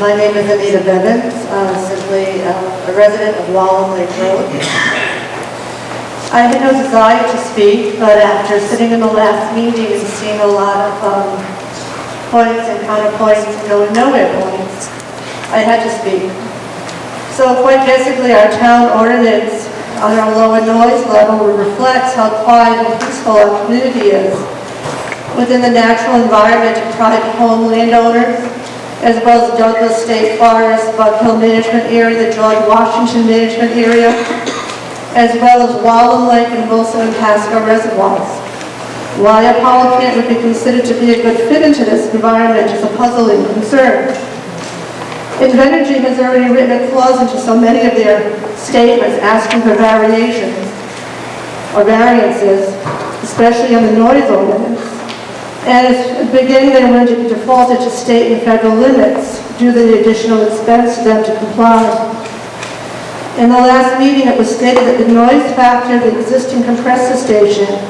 My name is Anita Bans, simply a resident of Wallam Lake Road. I had no desire to speak, but after sitting in the last meeting and seeing a lot of points and counterpoints and going nowhere points, I had to speak. So quite basically, our town ordinance on our lower noise level reflects how quiet and peaceful our community is within the natural environment of private home landowners, as well as Douglas State Forest, Bug Hill Management Area, the George Washington Management Area, as well as Wallam Lake and Wilson and Pasco reservoirs. Why a power plant would be considered to be a good fit into this environment is a puzzling concern. Invenergy has already written a clause into so many of their statements asking for variations or variances, especially on the noise ordinance. And at the beginning, they wanted to be defaulted to state and federal limits due to the additional expense to them to comply. In the last meeting, it was stated that the noise factor of the existing compressor station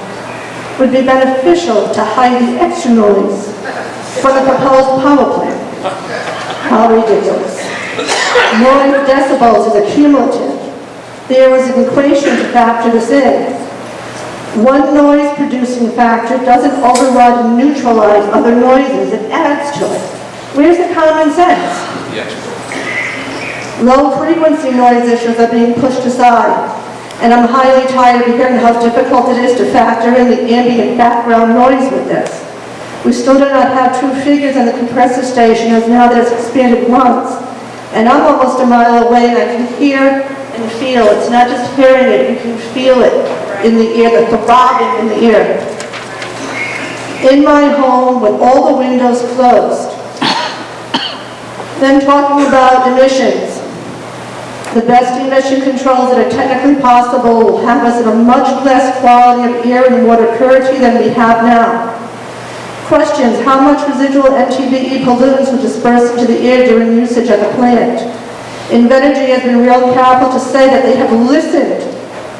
would be beneficial to hide the extra noise from the proposed power plant. How ridiculous. Noise decibels is a cumulative. There was an equation to factor this in. One noise producing factor doesn't override and neutralize other noises, it adds to it. Where's the common sense? Yes. Low frequency noise issues are being pushed aside, and I'm highly tired of hearing how difficult it is to factor in the ambient background noise with this. We still do not have true figures on the compressor station, as now that it's expanded once, and I'm almost a mile away and I can hear and feel. It's not just hearing it, you can feel it in the ear, the throbbing in the ear. In my home with all the windows closed. Then talking about emissions. The best emission controls that are technically possible will have us at a much less quality of air and water purity than we have now. Questions: how much residual MTBE pollutants will disperse into the air during usage at the plant? Invenergy has been real careful to say that they have listened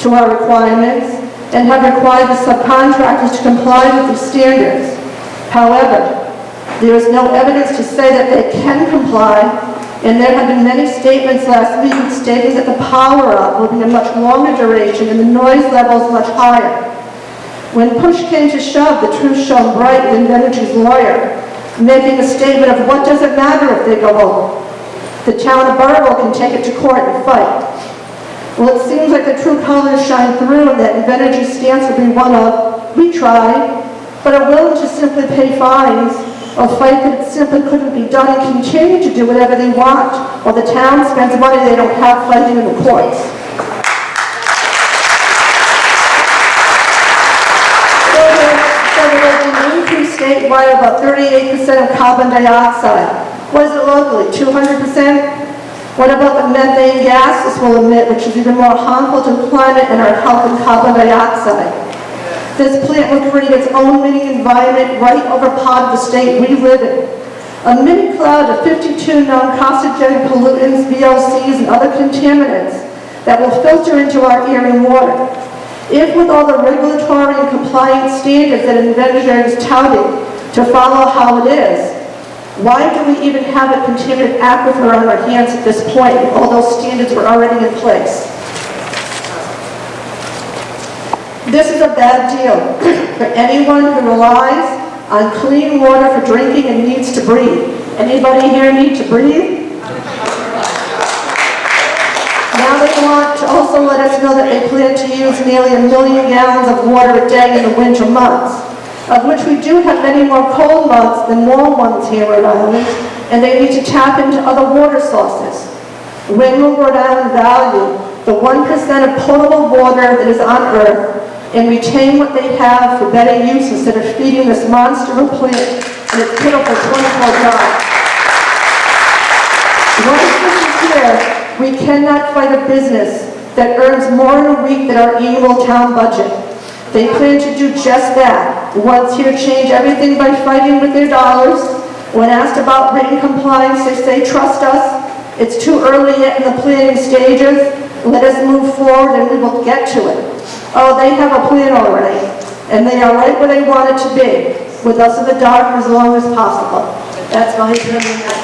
to our requirements and have required the subcontractors to comply with these standards. However, there is no evidence to say that they can comply, and there have been many statements last week stating that the power-up will be a much longer duration and the noise levels much higher. When push came to shove, the truth shone bright with Invenergy's lawyer, making a statement of what does it matter if they go home. The town of Burrillville can take it to court and fight. Well, it seems like the true colors shine through and that Invenergy's stance will be one of, we tried, but are willing to simply pay fines or fight that it simply couldn't be done and continue to do whatever they want, while the town spends money they don't have fighting in the courts. So there will be an increase statewide about 38% of carbon dioxide. What is it locally, 200%? What about the methane gas this will emit, which is even more harmful to the climate and our health than carbon dioxide? This plant will create its own mini environment right over part of the state we live in. A mini cloud of 52 non-carcinogenic pollutants, VOCs, and other contaminants that will filter into our air and water. If with all the regulatory and compliance standards that Invenergy is touting to follow how it is, why do we even have a contaminated aquifer on our hands at this point when all those standards were already in place? This is a bad deal for anyone who relies on clean water for drinking and needs to breathe. Anybody here need to breathe? Now they want to also let us know that they plan to use nearly 1 million gallons of water a day in the winter months, of which we do have many more cold months than warm ones here in Rhode Island, and they need to tap into other water sources. When will Rhode Island value the 1% of potable water that is on Earth and retain what they have for better use instead of feeding this monster of a plant and its pitiful 24 jobs? Once this is here, we cannot fight a business that earns more in a week than our annual town budget. They plan to do just that. Once here, change everything by fighting with their dollars. When asked about written compliance, they say, trust us. It's too early yet in the planning stages. Let us move forward and we will get to it. Oh, they have a plan already. And they are right where they want it to be. With us in the dark as long as possible. That's my opinion.